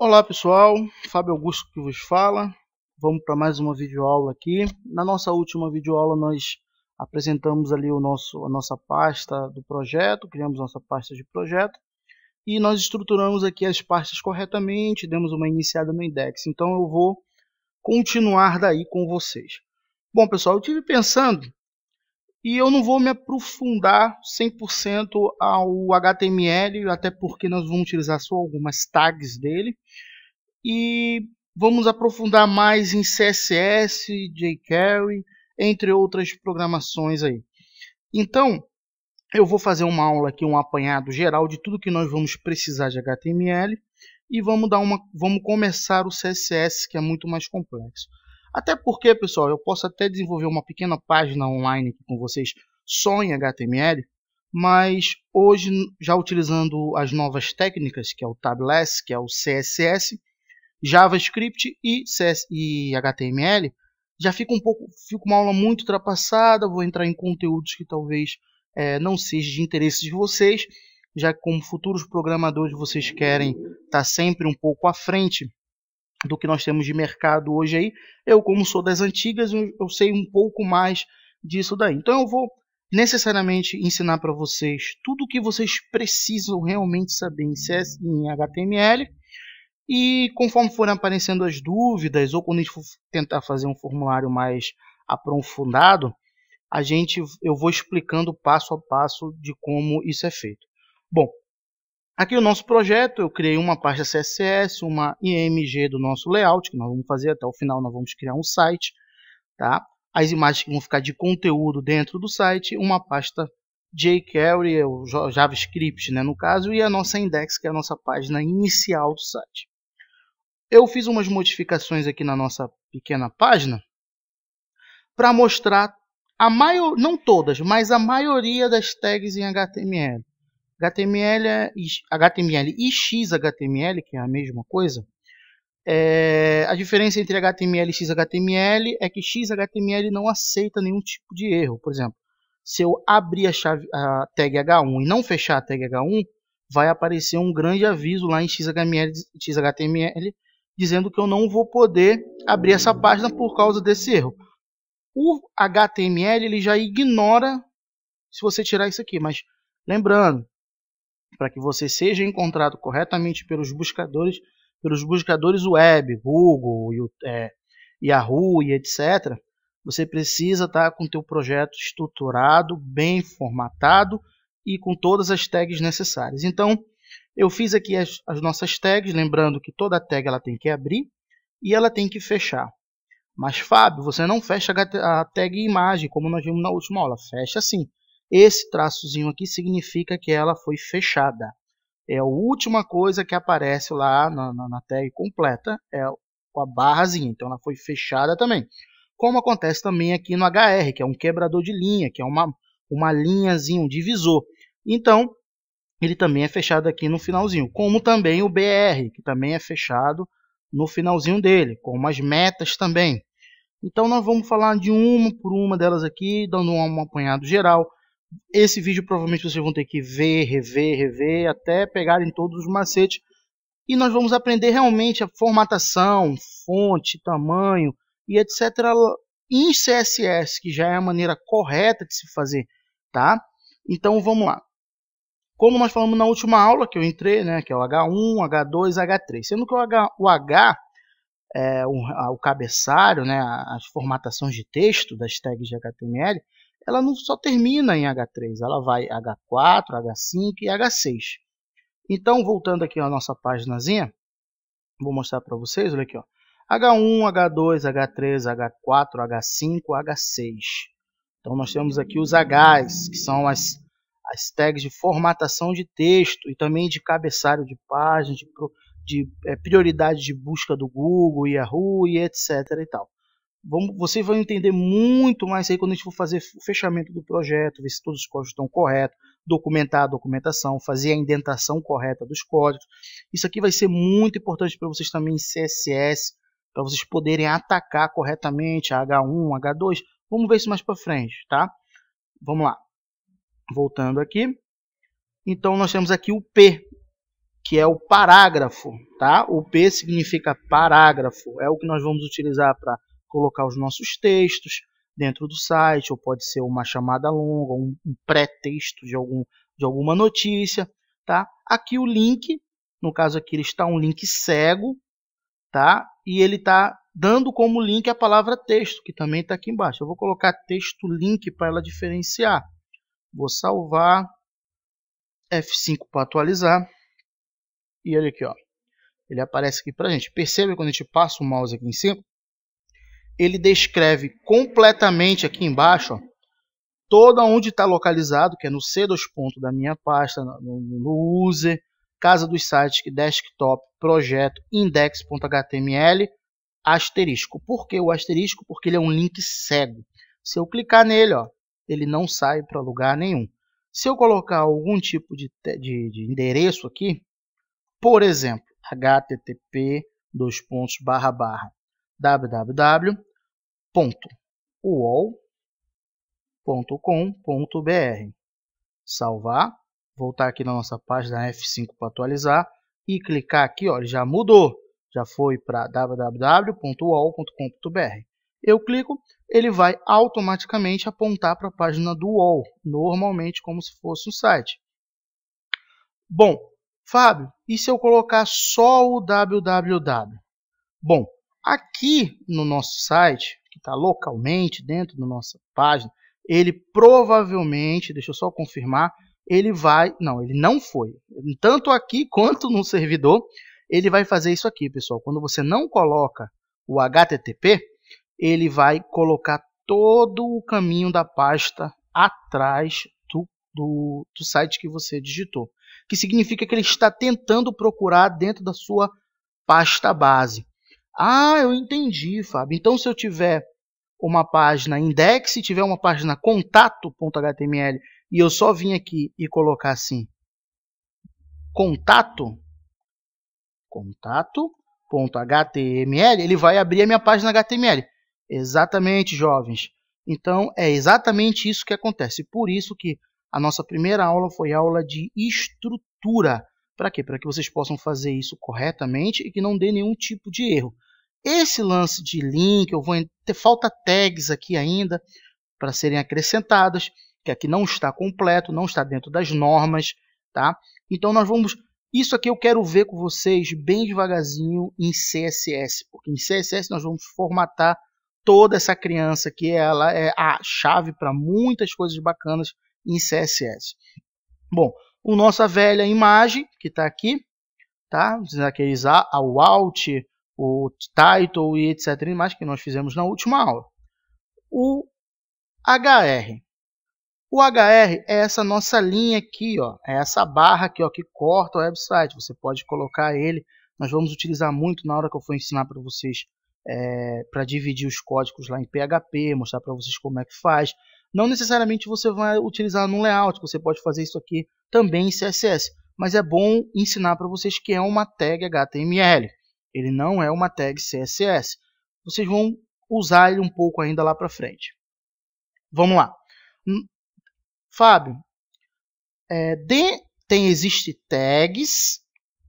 Olá pessoal, Fábio Augusto que vos fala. Vamos para mais uma videoaula aqui. Na nossa última videoaula nós apresentamos ali a nossa pasta do projeto, criamos nossa pasta de projeto e nós estruturamos aqui as pastas corretamente, demos uma iniciada no index. Então eu vou continuar daí com vocês. Bom pessoal, eu estive pensando e eu não vou me aprofundar 100% ao HTML, até porque nós vamos utilizar só algumas tags dele. E vamos aprofundar mais em CSS, jQuery, entre outras programações aí. Então, eu vou fazer uma aula aqui, um apanhado geral de tudo que nós vamos precisar de HTML e vamos começar o CSS, que é muito mais complexo. Até porque, pessoal, eu posso até desenvolver uma pequena página online aqui com vocês só em HTML, mas hoje, já utilizando as novas técnicas, que é o Tabless, que é o CSS, JavaScript e HTML, já fica uma aula muito ultrapassada. Vou entrar em conteúdos que talvez não seja de interesse de vocês, já que como futuros programadores vocês querem estar sempre um pouco à frente do que nós temos de mercado hoje aí. Eu, como sou das antigas, eu sei um pouco mais disso daí. Então eu vou necessariamente ensinar para vocês tudo o que vocês precisam realmente saber em HTML. E conforme forem aparecendo as dúvidas, ou quando a gente for tentar fazer um formulário mais aprofundado, eu vou explicando passo a passo de como isso é feito. Bom, aqui o nosso projeto, eu criei uma pasta CSS, uma IMG do nosso layout, que nós vamos fazer até o final, nós vamos criar um site, tá? As imagens que vão ficar de conteúdo dentro do site, uma pasta jQuery, o JavaScript, né, no caso, e a nossa index, que é a nossa página inicial do site. Eu fiz umas modificações aqui na nossa pequena página para mostrar não todas, mas a maioria das tags em HTML. HTML e XHTML, que é a mesma coisa. A diferença entre HTML e XHTML é que XHTML não aceita nenhum tipo de erro. Por exemplo, se eu abrir a tag H1 e não fechar a tag H1, vai aparecer um grande aviso lá em XHTML dizendo que eu não vou poder abrir essa página por causa desse erro. O HTML ele já ignora se você tirar isso aqui, mas lembrando, para que você seja encontrado corretamente pelos buscadores web, Google, Yahoo e etc., você precisa estar com o teu projeto estruturado, bem formatado e com todas as tags necessárias. Então, eu fiz aqui as nossas tags, lembrando que toda tag ela tem que abrir e ela tem que fechar. Mas, Fábio, você não fecha a tag imagem, como nós vimos na última aula. Fecha sim. Esse traçozinho aqui significa que ela foi fechada. É a última coisa que aparece lá na tag completa, é a barrazinha. Então, ela foi fechada também. Como acontece também aqui no HR, que é um quebrador de linha, que é uma linhazinha, um divisor. Então, ele também é fechado aqui no finalzinho, como também o BR, que também é fechado no finalzinho dele, como as metas também. Então nós vamos falar de uma por uma delas aqui, dando um apanhado geral. Esse vídeo provavelmente vocês vão ter que ver, rever, até pegarem todos os macetes. E nós vamos aprender realmente a formatação, fonte, tamanho e etc. em CSS, que já é a maneira correta de se fazer, tá? Então vamos lá. Como nós falamos na última aula que eu entrei, né, que é o H1, H2, H3. Sendo que o H é o cabeçalho, né, as formatações de texto das tags de HTML, ela não só termina em H3, ela vai H4, H5 e H6. Então, voltando aqui à nossa paginazinha, vou mostrar para vocês, olha aqui, ó, H1, H2, H3, H4, H5, H6. Então, nós temos aqui os Hs, que são as tags de formatação de texto e também de cabeçalho de página, de prioridade de busca do Google, Yahoo e etc. e tal. Você vai entender muito mais aí quando a gente for fazer o fechamento do projeto, ver se todos os códigos estão corretos, documentar a documentação, fazer a indentação correta dos códigos. Isso aqui vai ser muito importante para vocês também em CSS, para vocês poderem atacar corretamente a H1, H2. Vamos ver isso mais para frente, tá? Vamos lá. Voltando aqui, então nós temos aqui o P, que é o parágrafo, tá? O P significa parágrafo, é o que nós vamos utilizar para colocar os nossos textos dentro do site, ou pode ser uma chamada longa, um pré-texto de alguma notícia, tá? Aqui o link, no caso aqui ele está um link cego, tá? E ele está dando como link a palavra texto, que também está aqui embaixo. Eu vou colocar texto link para ela diferenciar. Vou salvar, F5 para atualizar. E olha aqui, ó. Ele aparece aqui para a gente. Percebe quando a gente passa o mouse aqui em cima? Ele descreve completamente aqui embaixo, ó, toda onde está localizado, que é no C2 ponto da minha pasta, no user, casa dos sites, desktop, projeto, index.html, asterisco. Por que o asterisco? Porque ele é um link cego. Se eu clicar nele, ó, ele não sai para lugar nenhum. Se eu colocar algum tipo de endereço aqui, por exemplo, http://www.uol.com.br, salvar, voltar aqui na nossa página F5 para atualizar e clicar aqui, ó, ele já mudou, já foi para www.uol.com.br. Eu clico, ele vai automaticamente apontar para a página do UOL, normalmente como se fosse um site. Bom, Fábio, e se eu colocar só o www? Bom, aqui no nosso site, que está localmente dentro da nossa página, ele provavelmente, deixa eu só confirmar, ele não foi. Tanto aqui quanto no servidor, ele vai fazer isso aqui, pessoal. Quando você não coloca o HTTP, ele vai colocar todo o caminho da pasta atrás do site que você digitou. Que significa que ele está tentando procurar dentro da sua pasta base. Ah, eu entendi, Fábio. Então, se eu tiver uma página index, se tiver uma página contato.html e eu só vim aqui e colocar assim, contato.html, ele vai abrir a minha página HTML. Exatamente, jovens. Então, é exatamente isso que acontece. Por isso que a nossa primeira aula foi aula de estrutura. Para quê? Para que vocês possam fazer isso corretamente e que não dê nenhum tipo de erro. Esse lance de link, falta tags aqui ainda para serem acrescentadas, que aqui não está completo, não está dentro das normas, tá? Então isso aqui eu quero ver com vocês bem devagarzinho em CSS, porque em CSS nós vamos formatar toda essa criança que ela é a chave para muitas coisas bacanas em CSS. Bom, a nossa velha imagem que está aqui, tá? Aqueles o alt, o title e etc. mais que nós fizemos na última aula. O HR. O HR é essa nossa linha aqui, ó, é essa barra aqui, ó, que corta o website. Você pode colocar ele. Nós vamos utilizar muito na hora que eu for ensinar para vocês para dividir os códigos lá em PHP, mostrar para vocês como é que faz. Não necessariamente você vai utilizar no layout, você pode fazer isso aqui também em CSS, mas é bom ensinar para vocês que é uma tag HTML, ele não é uma tag CSS. Vocês vão usar ele um pouco ainda lá para frente. Vamos lá. Fábio, existem tags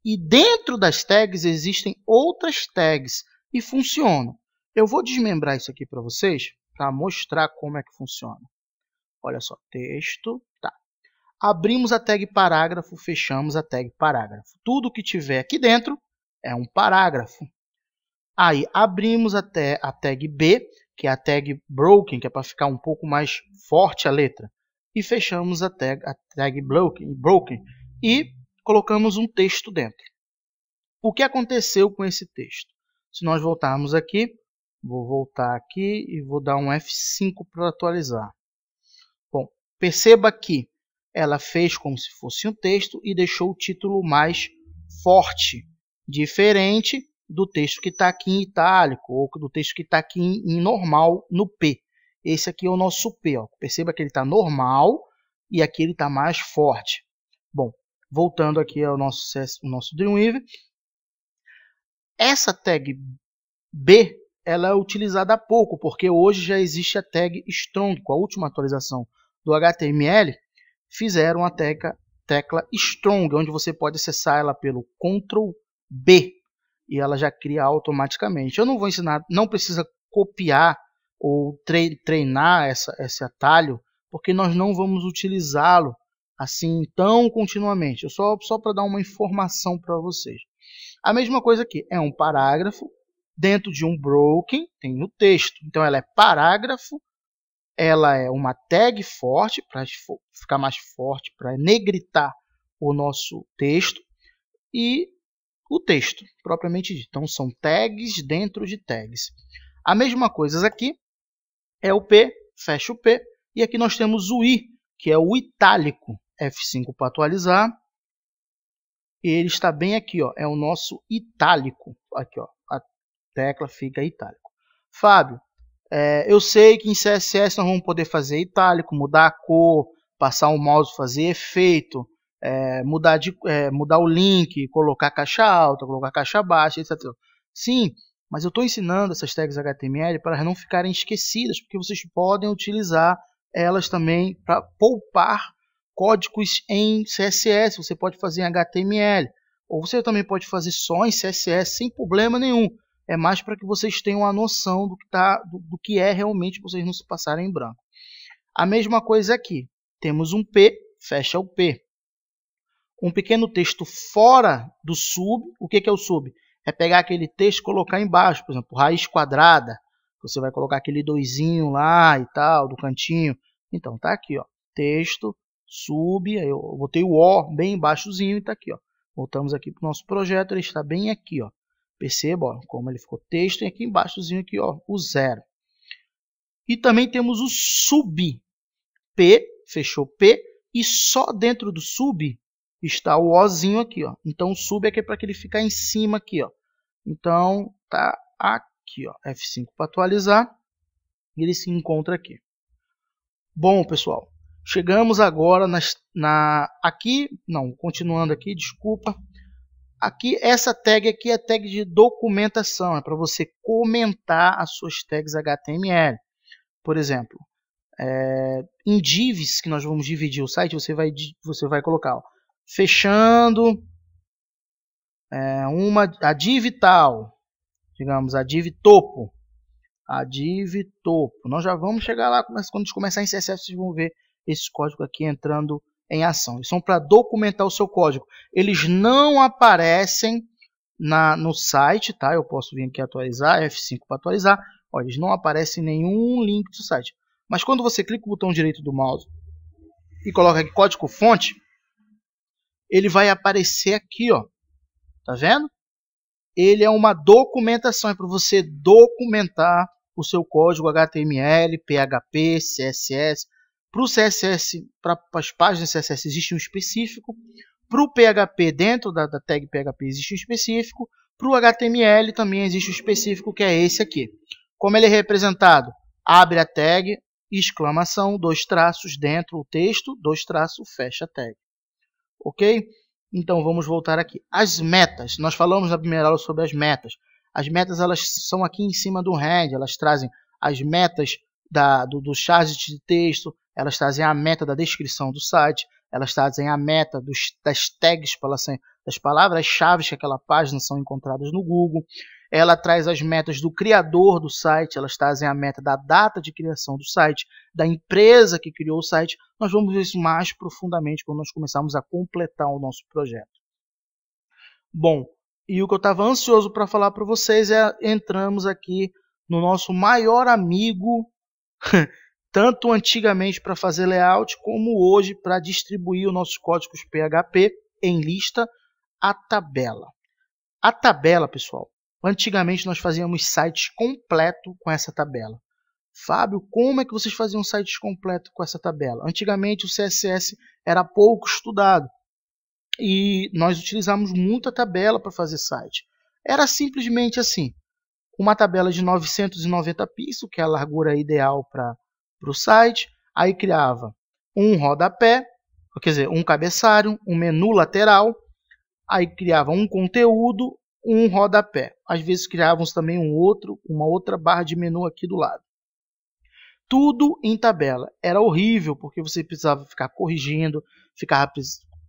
e dentro das tags existem outras tags e funcionam. Eu vou desmembrar isso aqui para vocês, para mostrar como é que funciona. Olha só, texto, tá. Abrimos a tag parágrafo, fechamos a tag parágrafo. Tudo que tiver aqui dentro é um parágrafo. Aí Abrimos a tag B, que é a tag broken, que é para ficar um pouco mais forte a letra. E fechamos a tag broken e colocamos um texto dentro. O que aconteceu com esse texto? Se nós voltarmos aqui, vou voltar aqui e vou dar um F5 para atualizar. Bom, perceba que ela fez como se fosse um texto e deixou o título mais forte, diferente do texto que está aqui em itálico ou do texto que está aqui em normal no P. Esse aqui é o nosso P. Ó. Perceba que ele está normal e aqui ele está mais forte. Bom, voltando aqui ao nosso Dreamweaver. Essa tag B ela é utilizada há pouco, porque hoje já existe a tag Strong. Com a última atualização do HTML, fizeram a tag tecla Strong, onde você pode acessar ela pelo Ctrl B e ela já cria automaticamente. Eu não vou ensinar, não precisa copiar ou treinar esse atalho, porque nós não vamos utilizá-lo assim tão continuamente. Eu só para dar uma informação para vocês. A mesma coisa aqui, é um parágrafo, dentro de um broken tem o texto. Então ela é parágrafo, ela é uma tag forte, para ficar mais forte, para negritar o nosso texto, e o texto, propriamente dito. Então são tags dentro de tags. A mesma coisa aqui é o P, fecha o P, e aqui nós temos o I, que é o itálico. F5 para atualizar. E ele está bem aqui, ó, é o nosso itálico. Aqui, ó, a tecla fica itálico. Fábio, eu sei que em CSS nós vamos poder fazer itálico, mudar a cor, passar o mouse, fazer efeito, mudar o link, colocar caixa alta, colocar caixa baixa, etc. Sim, mas eu estou ensinando essas tags HTML para não ficarem esquecidas, porque vocês podem utilizar elas também para poupar códigos em CSS. Você pode fazer em HTML, ou você também pode fazer só em CSS sem problema nenhum. É mais para que vocês tenham a noção do que é realmente, vocês não se passarem em branco. A mesma coisa aqui. Temos um P, fecha o P. Um pequeno texto fora do sub. O que é o sub? É pegar aquele texto e colocar embaixo. Por exemplo, raiz quadrada. Você vai colocar aquele doisinho lá e tal, do cantinho. Então, tá aqui, ó. Texto, sub. Aí eu botei o O bem embaixozinho e tá aqui, ó. Voltamos aqui para o nosso projeto. Ele está bem aqui, ó. Perceba, ó, como ele ficou texto, e aqui embaixozinho aqui, ó, o 0. E também temos o sub. P, fechou P, e só dentro do sub está o Ozinho aqui, ó. Então o sub aqui é para que ele ficar em cima aqui, ó. Então tá aqui, ó, F5 para atualizar, e ele se encontra aqui. Bom, pessoal, chegamos agora continuando aqui, desculpa. Aqui, essa tag aqui é tag de documentação, é para você comentar as suas tags HTML. Por exemplo, em divs, que nós vamos dividir o site, você vai colocar, ó, fechando a div tal, digamos, a div topo. Nós já vamos chegar lá, quando a gente começar em CSS, vocês vão ver esse código aqui entrando em ação. Eles são para documentar o seu código. Eles não aparecem no site, tá? Eu posso vir aqui atualizar, F5 para atualizar. Olha, eles não aparecem nenhum link do site. Mas quando você clica o botão direito do mouse e coloca aqui código fonte, ele vai aparecer aqui, ó. Tá vendo? Ele é uma documentação, é para você documentar o seu código HTML, PHP, CSS. Para o CSS, para as páginas CSS existe um específico. Para o PHP, dentro da tag PHP existe um específico. Para o HTML também existe um específico, que é esse aqui. Como ele é representado? Abre a tag, exclamação, 2 traços, dentro o texto, 2 traços, fecha a tag. Ok? Então vamos voltar aqui. As metas. Nós falamos na primeira aula sobre as metas. As metas, elas são aqui em cima do head. Elas trazem as metas do chart de texto. Elas trazem a meta da descrição do site. Elas trazem a meta das tags, das palavras-chave que aquela página são encontradas no Google. Ela traz as metas do criador do site. Elas trazem a meta da data de criação do site, da empresa que criou o site. Nós vamos ver isso mais profundamente quando nós começarmos a completar o nosso projeto. Bom, e o que eu estava ansioso para falar para vocês entramos aqui no nosso maior amigo, tanto antigamente para fazer layout, como hoje para distribuir os nossos códigos PHP em lista, a tabela. A tabela, pessoal, antigamente nós fazíamos sites completos com essa tabela. Fábio, como é que vocês faziam sites completos com essa tabela? Antigamente o CSS era pouco estudado e nós utilizamos muita tabela para fazer site. Era simplesmente assim, uma tabela de 990 pixels, que é a largura ideal para o site. Aí criava um rodapé, quer dizer, um cabeçalho, um menu lateral. Aí criava um conteúdo, um rodapé. Às vezes criávamos também uma outra barra de menu aqui do lado. Tudo em tabela. Era horrível, porque você precisava ficar corrigindo, ficava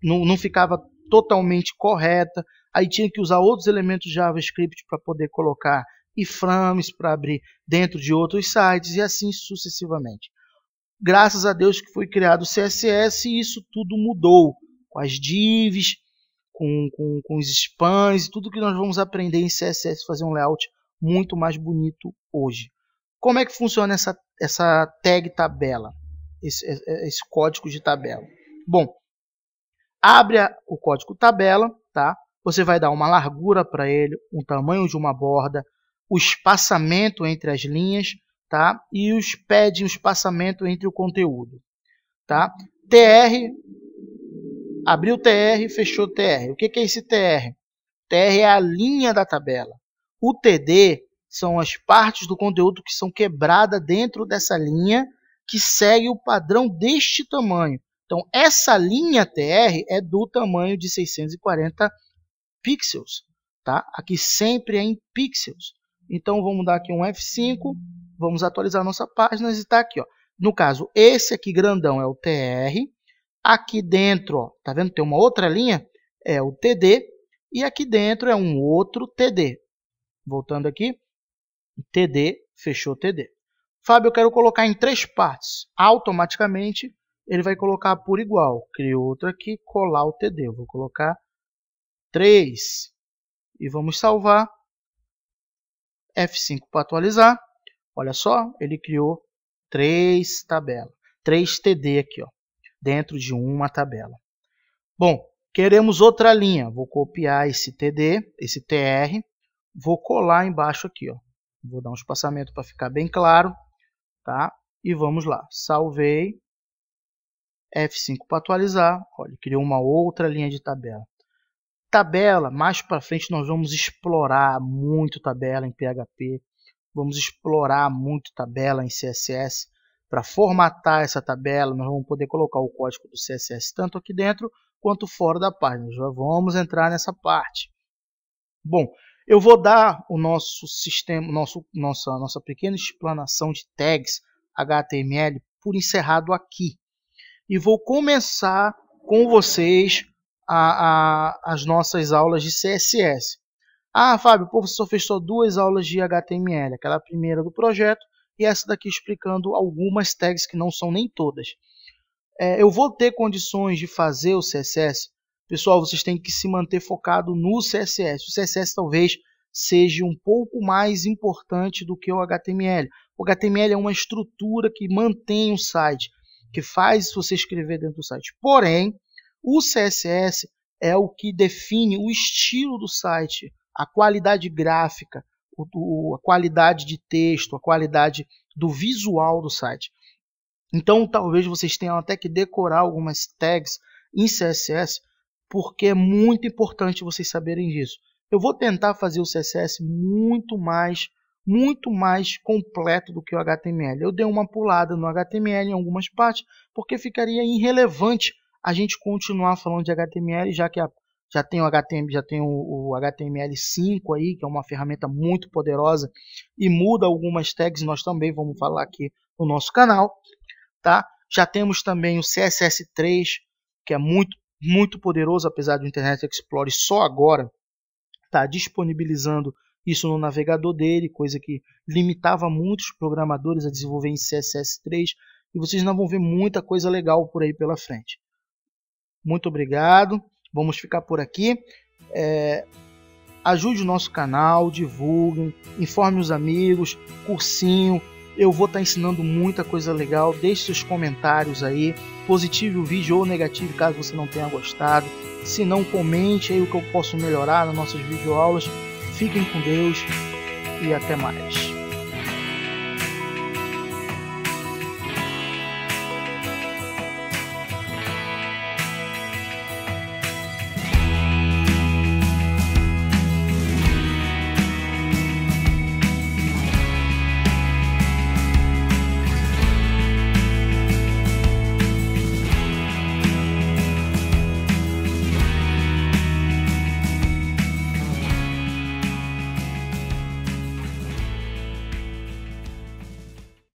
não ficava totalmente correta, aí tinha que usar outros elementos de JavaScript para poder colocar iframes para abrir dentro de outros sites e assim sucessivamente. Graças a Deus que foi criado o CSS e isso tudo mudou, com as divs, com os spans, tudo que nós vamos aprender em CSS, fazer um layout muito mais bonito hoje. Como é que funciona essa tag tabela, esse código de tabela? Bom, abre o código tabela, tá? Você vai dar uma largura para ele, um tamanho de uma borda, o espaçamento entre as linhas, tá? E pede o espaçamento entre o conteúdo, tá? TR, abriu TR, fechou TR. O que é esse TR? TR é a linha da tabela. O TD são as partes do conteúdo que são quebradas dentro dessa linha que segue o padrão deste tamanho. Então, essa linha TR é do tamanho de 640 pixels, tá? Aqui sempre é em pixels. Então, vamos dar aqui um F5, vamos atualizar nossa página e está aqui, ó. No caso, esse aqui grandão é o TR. Aqui dentro, ó, tá vendo? Tem uma outra linha, é o TD. E aqui dentro é um outro TD. Voltando aqui, TD, fechou TD. Fábio, eu quero colocar em 3 partes. Automaticamente, ele vai colocar por igual. Crio outro aqui, colar o TD. Eu vou colocar 3. E vamos salvar. F5 para atualizar. Olha só, ele criou 3 tabelas. 3 TD aqui, ó, dentro de uma tabela. Bom, queremos outra linha. Vou copiar esse TD, esse TR. Vou colar embaixo aqui, ó. Vou dar um espaçamento para ficar bem claro, tá? E vamos lá. Salvei. F5 para atualizar. Olha, criou uma outra linha de tabela. Tabela, mais para frente nós vamos explorar muito tabela em PHP. Vamos explorar muito tabela em CSS. Para formatar essa tabela, nós vamos poder colocar o código do CSS tanto aqui dentro quanto fora da página. Já vamos entrar nessa parte. Bom, eu vou dar o nosso sistema, nossa pequena explanação de tags HTML por encerrado aqui. E vou começar com vocês as nossas aulas de CSS. Ah, Fábio, pô, você só fez só 2 aulas de HTML, aquela primeira do projeto e essa daqui explicando algumas tags que não são nem todas. Eu vou ter condições de fazer o CSS. Pessoal, vocês têm que se manter focado no CSS. O CSS talvez seja um pouco mais importante do que o HTML. O HTML é uma estrutura que mantém o site, que faz você escrever dentro do site. Porém, o CSS é o que define o estilo do site, a qualidade gráfica, a qualidade de texto, a qualidade do visual do site. Então, talvez vocês tenham até que decorar algumas tags em CSS, porque é muito importante vocês saberem disso. Eu vou tentar fazer o CSS muito mais completo do que o HTML. Eu dei uma pulada no HTML em algumas partes, porque ficaria irrelevante a gente continuar falando de HTML, já que já tem o HTML5 aí, que é uma ferramenta muito poderosa e muda algumas tags, nós também vamos falar aqui no nosso canal, tá? Já temos também o CSS3, que é muito poderoso, apesar do Internet Explorer só agora está disponibilizando isso no navegador dele, coisa que limitava muitos programadores a desenvolver em CSS3, e vocês não vão ver muita coisa legal por aí pela frente. Muito obrigado, vamos ficar por aqui. Ajude o nosso canal, divulguem, informe os amigos, cursinho. Eu vou estar ensinando muita coisa legal. Deixe seus comentários aí, positivo o vídeo ou negativo, caso você não tenha gostado. Se não, comente aí o que eu posso melhorar nas nossas videoaulas. Fiquem com Deus e até mais.